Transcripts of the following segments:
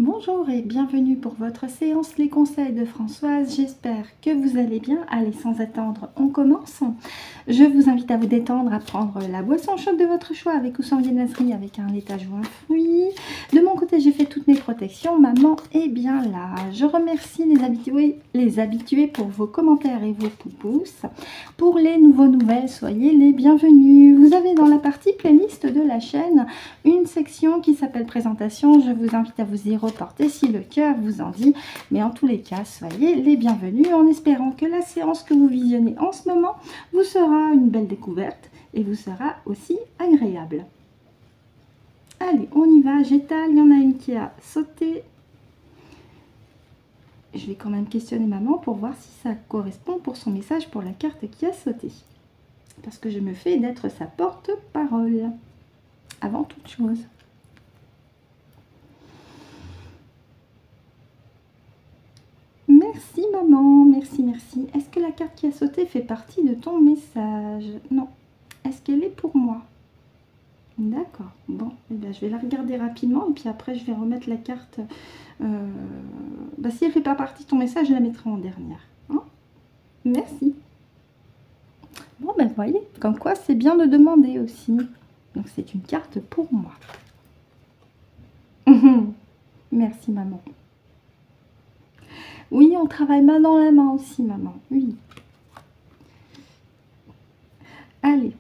Bonjour et bienvenue pour votre séance Les Conseils de Françoise. J'espère que vous allez bien. Allez, sans attendre, on commence. Je vous invite à vous détendre, à prendre la boisson chaude de votre choix avec ou sans viennoiserie, avec un laitage ou un fruit. De mon côté, j'ai fait toutes mes protections. Maman est bien là. Je remercie les habitués pour vos commentaires et vos pouces. Pour les nouvelles, soyez les bienvenus. Vous avez dans la partie playlist de la chaîne une section qui s'appelle présentation. Je vous invite à vous y reporter si le cœur vous en dit, mais en tous les cas soyez les bienvenus en espérant que la séance que vous visionnez en ce moment vous sera une belle découverte et vous sera aussi agréable. Allez, on y va, j'étale. Il y en a une qui a sauté. Je vais quand même questionner maman pour voir si ça correspond pour son message pour la carte qui a sauté, parce que je me fais d'être sa porte-parole avant toute chose. Merci maman, merci, merci. Est-ce que la carte qui a sauté fait partie de ton message? Non. Est-ce qu'elle est pour moi? D'accord. Bon, eh bien, je vais la regarder rapidement et puis après je vais remettre la carte. Si elle ne fait pas partie de ton message, je la mettrai en dernière. Hein? Merci. Bon, ben voyez, comme quoi c'est bien de demander aussi. Donc c'est une carte pour moi. Merci maman. Oui, on travaille main dans la main aussi, maman. Oui. Allez.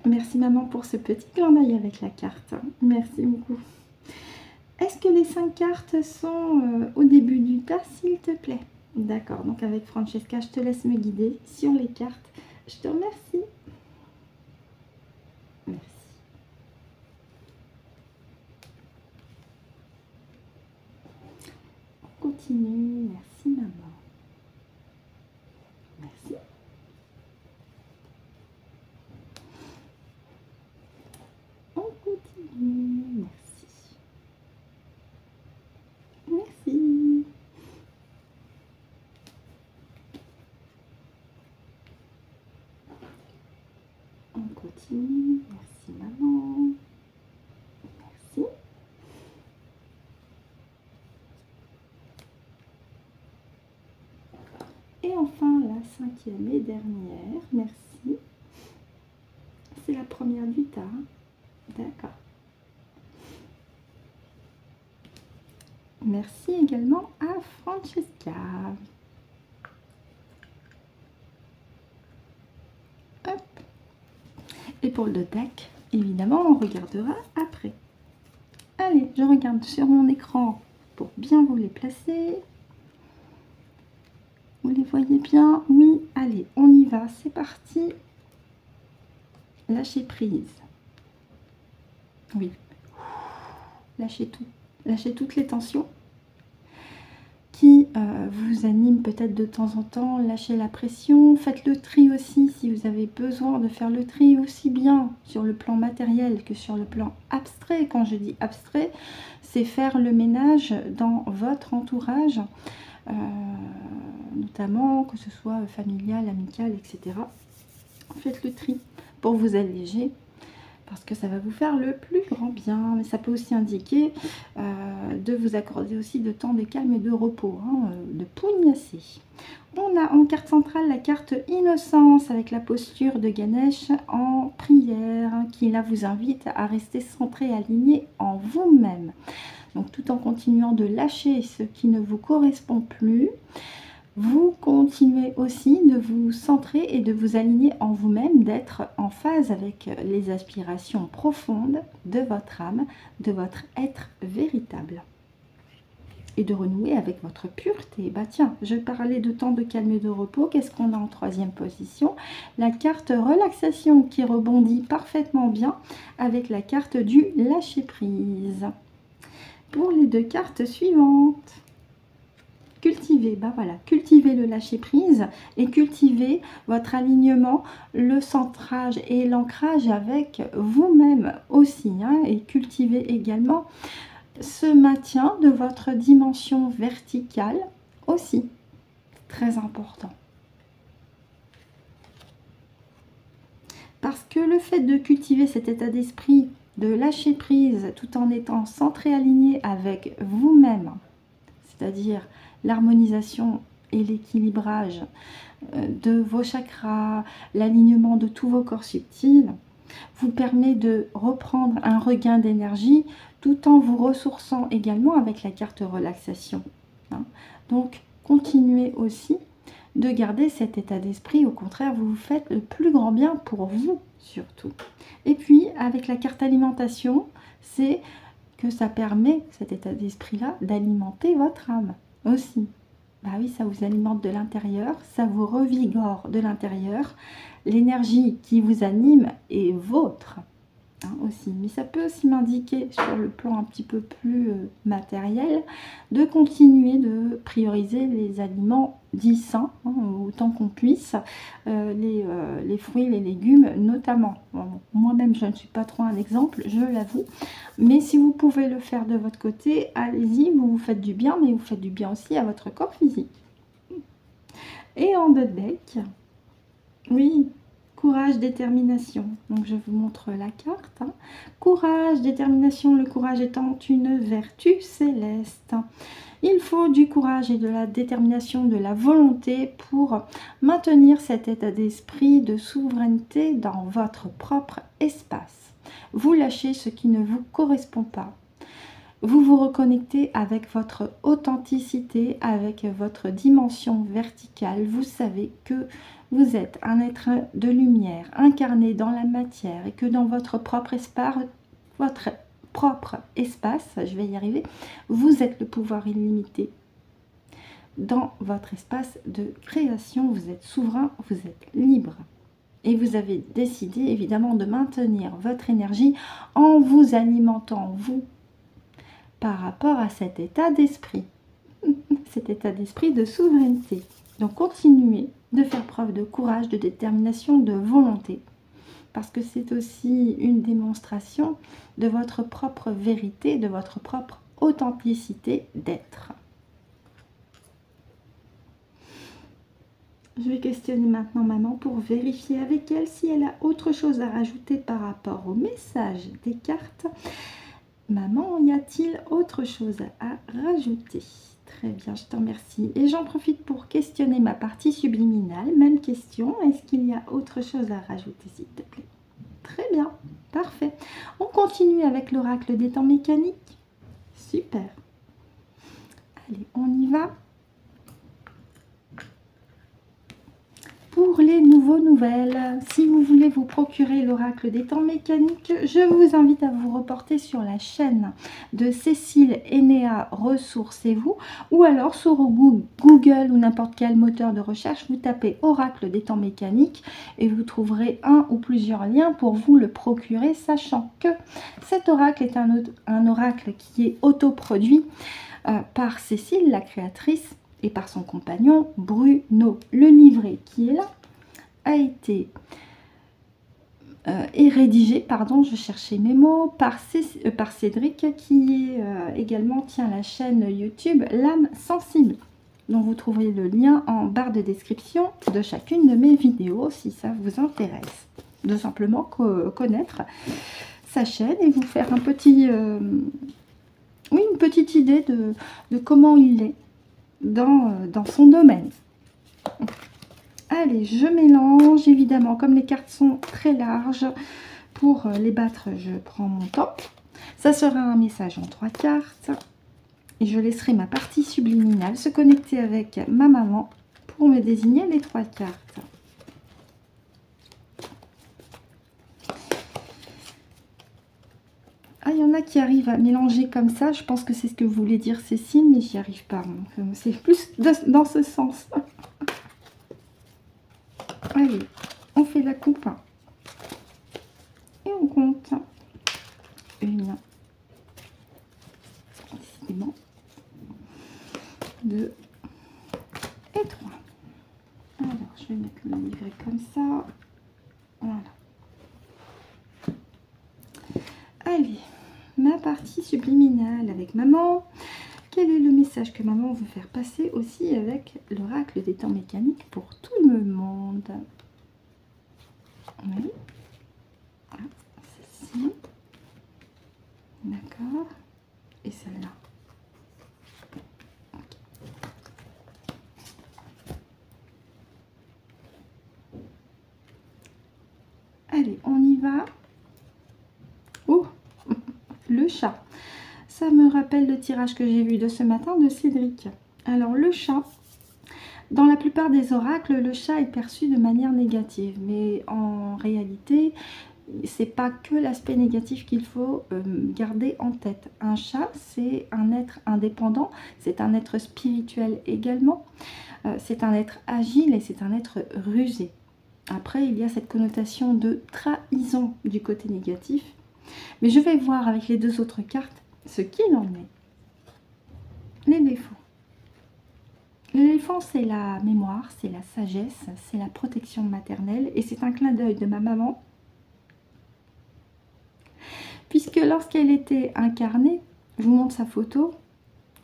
Merci maman pour ce petit clin d'œil avec la carte. Merci beaucoup. Est-ce que les 5 cartes sont au début du tas, s'il te plaît? D'accord, donc avec Francesca, je te laisse me guider sur les cartes. Je te remercie. Merci. On continue. Merci maman. Merci. On continue. Merci. Merci. On continue. Merci maman. Merci. Et enfin la 5e et dernière. Merci. C'est la première du tas. D'accord. Merci également à Francesca. Hop. Et pour le deck, évidemment, on regardera après. Allez, je regarde sur mon écran pour bien vous les placer. Vous les voyez bien? Oui, allez, on y va, c'est parti. Lâchez prise. Oui. Lâchez tout. Lâchez toutes les tensions qui vous animent peut-être de temps en temps. Lâchez la pression. Faites le tri aussi si vous avez besoin de faire le tri aussi bien sur le plan matériel que sur le plan abstrait. Quand je dis abstrait, c'est faire le ménage dans votre entourage, notamment que ce soit familial, amical, etc. Faites le tri pour vous alléger, parce que ça va vous faire le plus grand bien. Mais ça peut aussi indiquer de vous accorder aussi de temps de calme et de repos, hein, de pugnasser. On a en carte centrale la carte Innocence avec la posture de Ganesh en prière, hein, qui là vous invite à rester centré, aligné en vous-même. Donc tout en continuant de lâcher ce qui ne vous correspond plus, vous continuez aussi de vous centrer et de vous aligner en vous-même, d'être en phase avec les aspirations profondes de votre âme, de votre être véritable. Et de renouer avec votre pureté. Bah tiens, je parlais de temps de calme et de repos. Qu'est-ce qu'on a en 3e position? La carte relaxation qui rebondit parfaitement bien avec la carte du lâcher-prise. Pour les 2 cartes suivantes. Cultivez, ben voilà, cultivez le lâcher prise et cultivez votre alignement, le centrage et l'ancrage avec vous-même aussi, hein, et cultivez également ce maintien de votre dimension verticale aussi, très important. Parce que le fait de cultiver cet état d'esprit, de lâcher prise tout en étant centré, aligné avec vous-même, c'est-à-dire l'harmonisation et l'équilibrage de vos chakras, l'alignement de tous vos corps subtils, vous permet de reprendre un regain d'énergie tout en vous ressourçant également avec la carte relaxation. Donc, continuez aussi de garder cet état d'esprit. Au contraire, vous vous faites le plus grand bien pour vous, surtout. Et puis, avec la carte alimentation, c'est que ça permet, cet état d'esprit-là, d'alimenter votre âme aussi. Bah oui, ça vous alimente de l'intérieur, ça vous revigore de l'intérieur. L'énergie qui vous anime est vôtre. Aussi, mais ça peut aussi m'indiquer sur le plan un petit peu plus matériel de continuer de prioriser les aliments dits sains, autant qu'on puisse, les fruits, les légumes notamment. Bon, moi-même je ne suis pas trop un exemple, je l'avoue, mais si vous pouvez le faire de votre côté, allez-y, vous vous faites du bien, mais vous faites du bien aussi à votre corps physique. Et en deux decks, oui, courage, détermination. Donc je vous montre la carte. Courage, détermination, le courage étant une vertu céleste. Il faut du courage et de la détermination, de la volonté pour maintenir cet état d'esprit de souveraineté dans votre propre espace. Vous lâchez ce qui ne vous correspond pas. Vous vous reconnectez avec votre authenticité, avec votre dimension verticale. Vous savez que vous êtes un être de lumière, incarné dans la matière, et que dans votre propre espace, je vais y arriver, vous êtes le pouvoir illimité. Dans votre espace de création, vous êtes souverain, vous êtes libre. Et vous avez décidé évidemment de maintenir votre énergie en vous alimentant, vous, par rapport à cet état d'esprit. Cet état d'esprit de souveraineté. Donc continuez de faire preuve de courage, de détermination, de volonté. Parce que c'est aussi une démonstration de votre propre vérité, de votre propre authenticité d'être. Je vais questionner maintenant maman pour vérifier avec elle si elle a autre chose à rajouter par rapport au message des cartes. Maman, y a-t-il autre chose à rajouter? Très bien, je te remercie. Et j'en profite pour questionner ma partie subliminale. Même question, est-ce qu'il y a autre chose à rajouter, s'il te plaît? Très bien, parfait. On continue avec l'oracle des temps mécaniques. Super. Allez, on y va. Pour les nouvelles, si vous voulez vous procurer l'oracle des temps mécaniques, je vous invite à vous reporter sur la chaîne de Cécile Enea Ressourcez-vous, ou alors sur Google ou n'importe quel moteur de recherche, vous tapez oracle des temps mécaniques et vous trouverez un ou plusieurs liens pour vous le procurer, sachant que cet oracle est un oracle qui est autoproduit par Cécile, la créatrice, et par son compagnon Bruno. Le livret qui est là a été rédigé, pardon, je cherchais mes mots, par Cédric, qui également tient la chaîne YouTube L'âme sensible, dont vous trouverez le lien en barre de description de chacune de mes vidéos si ça vous intéresse. De simplement connaître sa chaîne et vous faire un petit, oui, une petite idée de comment il est dans son domaine. Allez, je mélange, évidemment, comme les cartes sont très larges, pour les battre, je prends mon temps. Ça sera un message en 3 cartes. Et je laisserai ma partie subliminale se connecter avec ma maman pour me désigner les 3 cartes. Ah, il y en a qui arrivent à mélanger comme ça. Je pense que c'est ce que voulait dire Cécile, mais j'y arrive pas. C'est plus dans ce sens. Allez, on fait la coupe. Et on compte. 1, décidément, 2 et 3. Alors, je vais mettre le livret comme ça. Voilà. Allez, ma partie subliminale avec maman. Quel est le message que maman veut faire passer aussi avec l'oracle des temps mécaniques pour tout le monde? Oui. celle-ci. D'accord. Et celle-là. Allez, on y va. Oh, le chat. Ça me rappelle le tirage que j'ai vu de ce matin de Cédric. Alors, le chat, dans la plupart des oracles, le chat est perçu de manière négative. Mais en réalité, c'est pas que l'aspect négatif qu'il faut garder en tête. Un chat, c'est un être indépendant, c'est un être spirituel également, c'est un être agile et c'est un être rusé. Après, il y a cette connotation de trahison du côté négatif. Mais je vais voir avec les deux autres cartes ce qu'il en est. L'éléphant. L'éléphant, c'est la mémoire, c'est la sagesse, c'est la protection maternelle et c'est un clin d'œil de ma maman. Puisque lorsqu'elle était incarnée, je vous montre sa photo,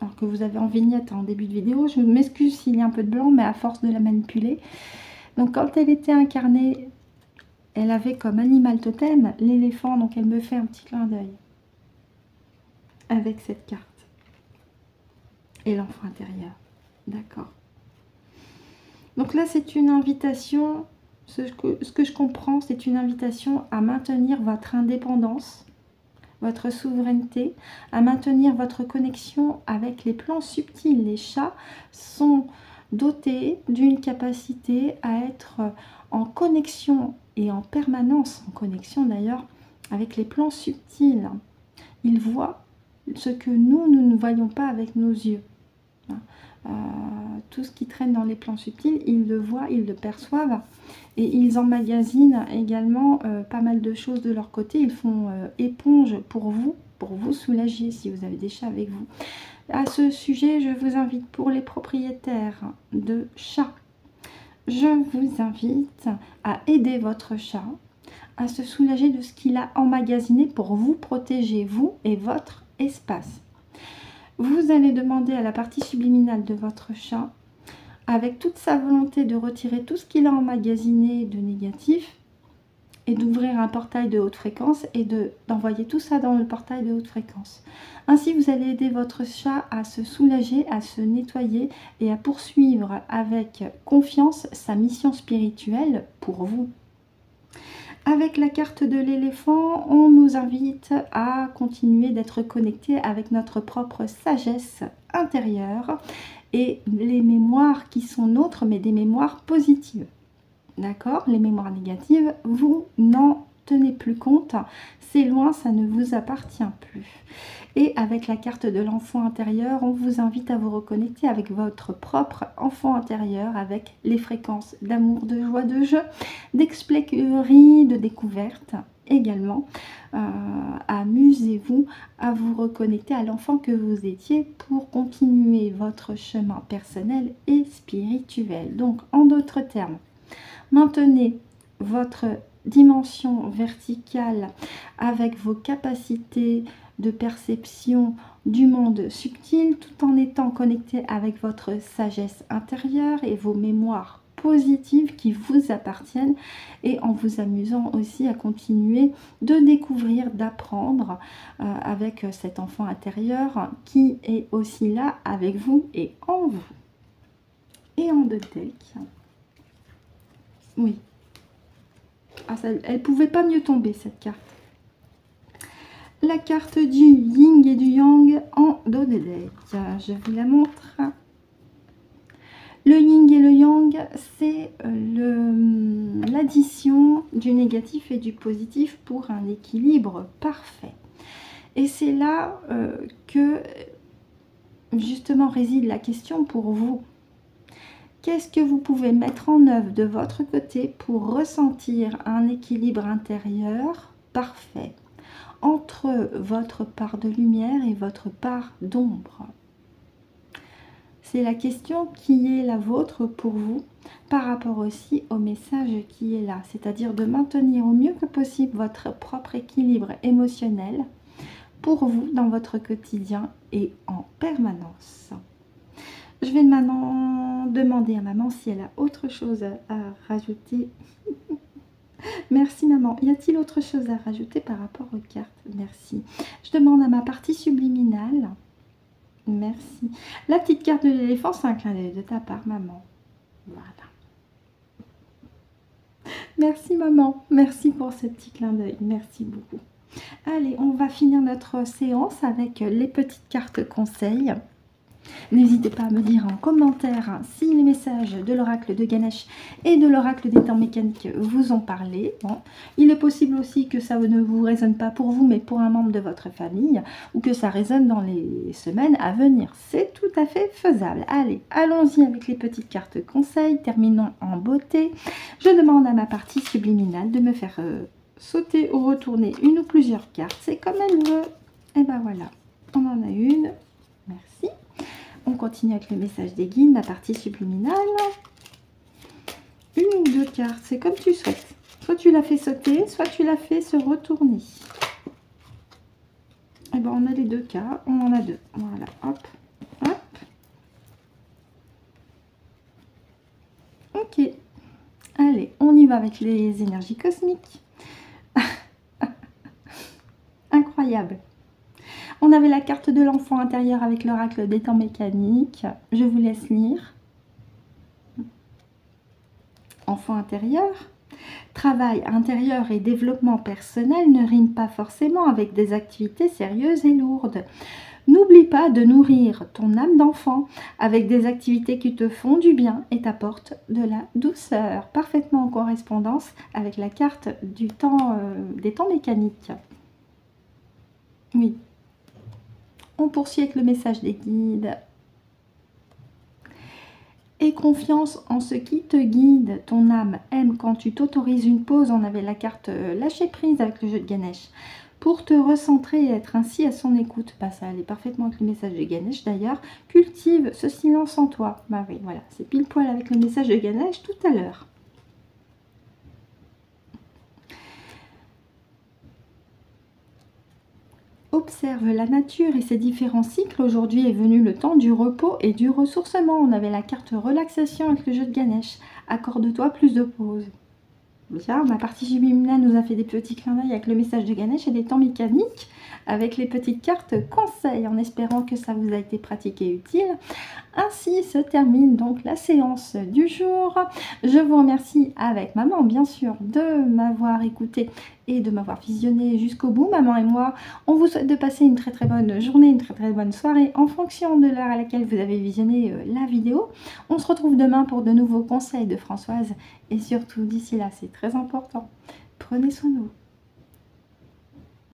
alors que vous avez en vignette en début de vidéo, je m'excuse s'il y a un peu de blanc, mais à force de la manipuler. Donc quand elle était incarnée, elle avait comme animal totem l'éléphant, donc elle me fait un petit clin d'œil avec cette carte. Et l'enfant intérieur, d'accord. Donc là c'est une invitation, ce que je comprends, c'est une invitation à maintenir votre indépendance, votre souveraineté, à maintenir votre connexion avec les plans subtils. Les chats sont dotés d'une capacité à être en connexion et en permanence, en connexion d'ailleurs, avec les plans subtils. Ils voient ce que nous ne voyons pas avec nos yeux. Tout ce qui traîne dans les plans subtils, ils le voient, ils le perçoivent et ils emmagasinent également pas mal de choses de leur côté. Ils font éponge pour vous soulager si vous avez des chats avec vous. À ce sujet, je vous invite pour les propriétaires de chats, je vous invite à aider votre chat à se soulager de ce qu'il a emmagasiné pour vous protéger, vous et votre espace. Vous allez demander à la partie subliminale de votre chat, avec toute sa volonté de retirer tout ce qu'il a emmagasiné de négatif et d'ouvrir un portail de haute fréquence et d'envoyer tout ça dans le portail de haute fréquence. Ainsi, vous allez aider votre chat à se soulager, à se nettoyer et à poursuivre avec confiance sa mission spirituelle pour vous. Avec la carte de l'éléphant, on nous invite à continuer d'être connecté avec notre propre sagesse intérieure et les mémoires qui sont nôtres, mais des mémoires positives. D'accord? Les mémoires négatives, vous n'en tenez plus compte. C'est loin, ça ne vous appartient plus. Et avec la carte de l'enfant intérieur, on vous invite à vous reconnecter avec votre propre enfant intérieur, avec les fréquences d'amour, de joie, de jeu, d'expléquerie, de découverte également. Amusez-vous à vous reconnecter à l'enfant que vous étiez pour continuer votre chemin personnel et spirituel. Donc, en d'autres termes, maintenez votre dimension verticale avec vos capacités de perception du monde subtil tout en étant connecté avec votre sagesse intérieure et vos mémoires positives qui vous appartiennent et en vous amusant aussi à continuer de découvrir, d'apprendre avec cet enfant intérieur qui est aussi là avec vous et en vous. Et en deux decks. Oui. Ah, ça, elle pouvait pas mieux tomber cette carte. La carte du yin et du yang en dos de deck. Je vous la montre. Le yin et le yang, c'est l'addition du négatif et du positif pour un équilibre parfait. Et c'est là que justement réside la question pour vous. Qu'est-ce que vous pouvez mettre en œuvre de votre côté pour ressentir un équilibre intérieur parfait entre votre part de lumière et votre part d'ombre? C'est la question qui est la vôtre pour vous par rapport aussi au message qui est là, c'est-à-dire de maintenir au mieux que possible votre propre équilibre émotionnel pour vous dans votre quotidien et en permanence. Je vais maintenant demander à maman si elle a autre chose à rajouter. Merci maman. Y a-t-il autre chose à rajouter par rapport aux cartes? Merci. Je demande à ma partie subliminale. Merci. La petite carte de l'éléphant, c'est un clin d'œil de ta part, maman. Voilà. Merci maman. Merci pour ce petit clin d'œil. Merci beaucoup. Allez, on va finir notre séance avec les petites cartes conseils. N'hésitez pas à me dire en commentaire si les messages de l'oracle de Ganesh et de l'oracle des temps mécaniques vous ont parlé. Bon. Il est possible aussi que ça ne vous résonne pas pour vous, mais pour un membre de votre famille, ou que ça résonne dans les semaines à venir. C'est tout à fait faisable. Allez, allons-y avec les petites cartes conseils. Terminons en beauté. Je demande à ma partie subliminale de me faire sauter ou retourner une ou plusieurs cartes. C'est comme elle veut. Et ben voilà, on en a une. Merci. On continue avec le message des guides, ma partie subliminale. Une ou deux cartes, c'est comme tu souhaites. Soit tu la fais sauter, soit tu la fais se retourner. Et ben on a les deux cas, on en a deux. Voilà, hop, hop. Ok. Allez, on y va avec les énergies cosmiques. Incroyable. On avait la carte de l'enfant intérieur avec l'oracle des temps mécaniques. Je vous laisse lire. Enfant intérieur. Travail intérieur et développement personnel ne riment pas forcément avec des activités sérieuses et lourdes. N'oublie pas de nourrir ton âme d'enfant avec des activités qui te font du bien et t'apportent de la douceur. Parfaitement en correspondance avec la carte du temps, des temps mécaniques. Oui. On poursuit avec le message des guides. Aie confiance en ce qui te guide. Ton âme aime quand tu t'autorises une pause. On avait la carte lâcher prise avec le jeu de Ganesh. Pour te recentrer et être ainsi à son écoute. Bah, ça allait parfaitement avec le message de Ganesh d'ailleurs. Cultive ce silence en toi. Bah oui, voilà, c'est pile poil avec le message de Ganesh tout à l'heure. Observe la nature et ses différents cycles. Aujourd'hui est venu le temps du repos et du ressourcement. On avait la carte relaxation avec le jeu de Ganesh. Accorde-toi plus de pause. Bien, ma partie subliminale nous a fait des petits clins d'œil avec le message de Ganesh et des temps mécaniques avec les petites cartes conseils en espérant que ça vous a été pratique et utile. Ainsi se termine donc la séance du jour. Je vous remercie avec maman bien sûr de m'avoir écouté et de m'avoir visionné jusqu'au bout. Maman et moi, on vous souhaite de passer une très bonne journée, une très bonne soirée en fonction de l'heure à laquelle vous avez visionné la vidéo. On se retrouve demain pour de nouveaux conseils de Françoise et surtout d'ici là, c'est très important. Prenez soin de vous.